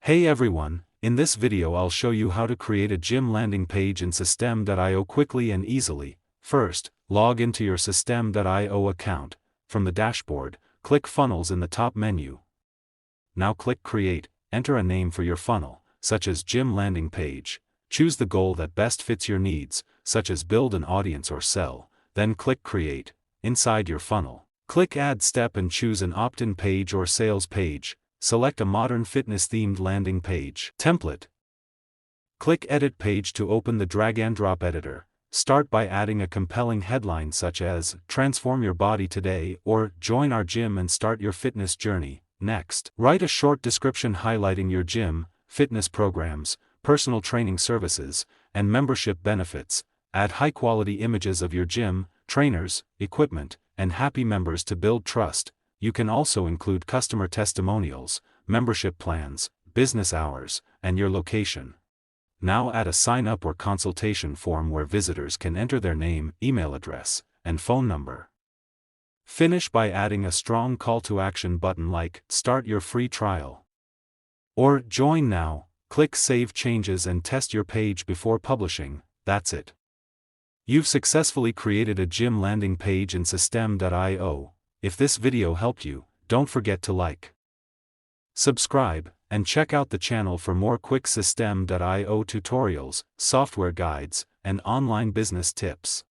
Hey everyone, in this video I'll show you how to create a gym landing page in System.io quickly and easily. First, log into your System.io account. From the dashboard, click Funnels in the top menu. Now click Create, enter a name for your funnel, such as Gym Landing Page. Choose the goal that best fits your needs, such as build an audience or sell, then click Create. Inside your funnel, click Add Step and choose an opt-in page or sales page. Select a modern fitness-themed landing page template. Click Edit Page to open the drag-and-drop editor. Start by adding a compelling headline such as, Transform your body today, or Join our gym and start your fitness journey. Next, write a short description highlighting your gym, fitness programs, personal training services, and membership benefits. Add high-quality images of your gym, trainers, equipment, and happy members to build trust. You can also include customer testimonials, membership plans, business hours, and your location. Now add a sign-up or consultation form where visitors can enter their name, email address, and phone number. Finish by adding a strong call-to-action button like Start your free trial or Join now. Click Save Changes and test your page before publishing. That's it. You've successfully created a gym landing page in System.io. If this video helped you, don't forget to like, subscribe, and check out the channel for more quick System.io tutorials, software guides, and online business tips.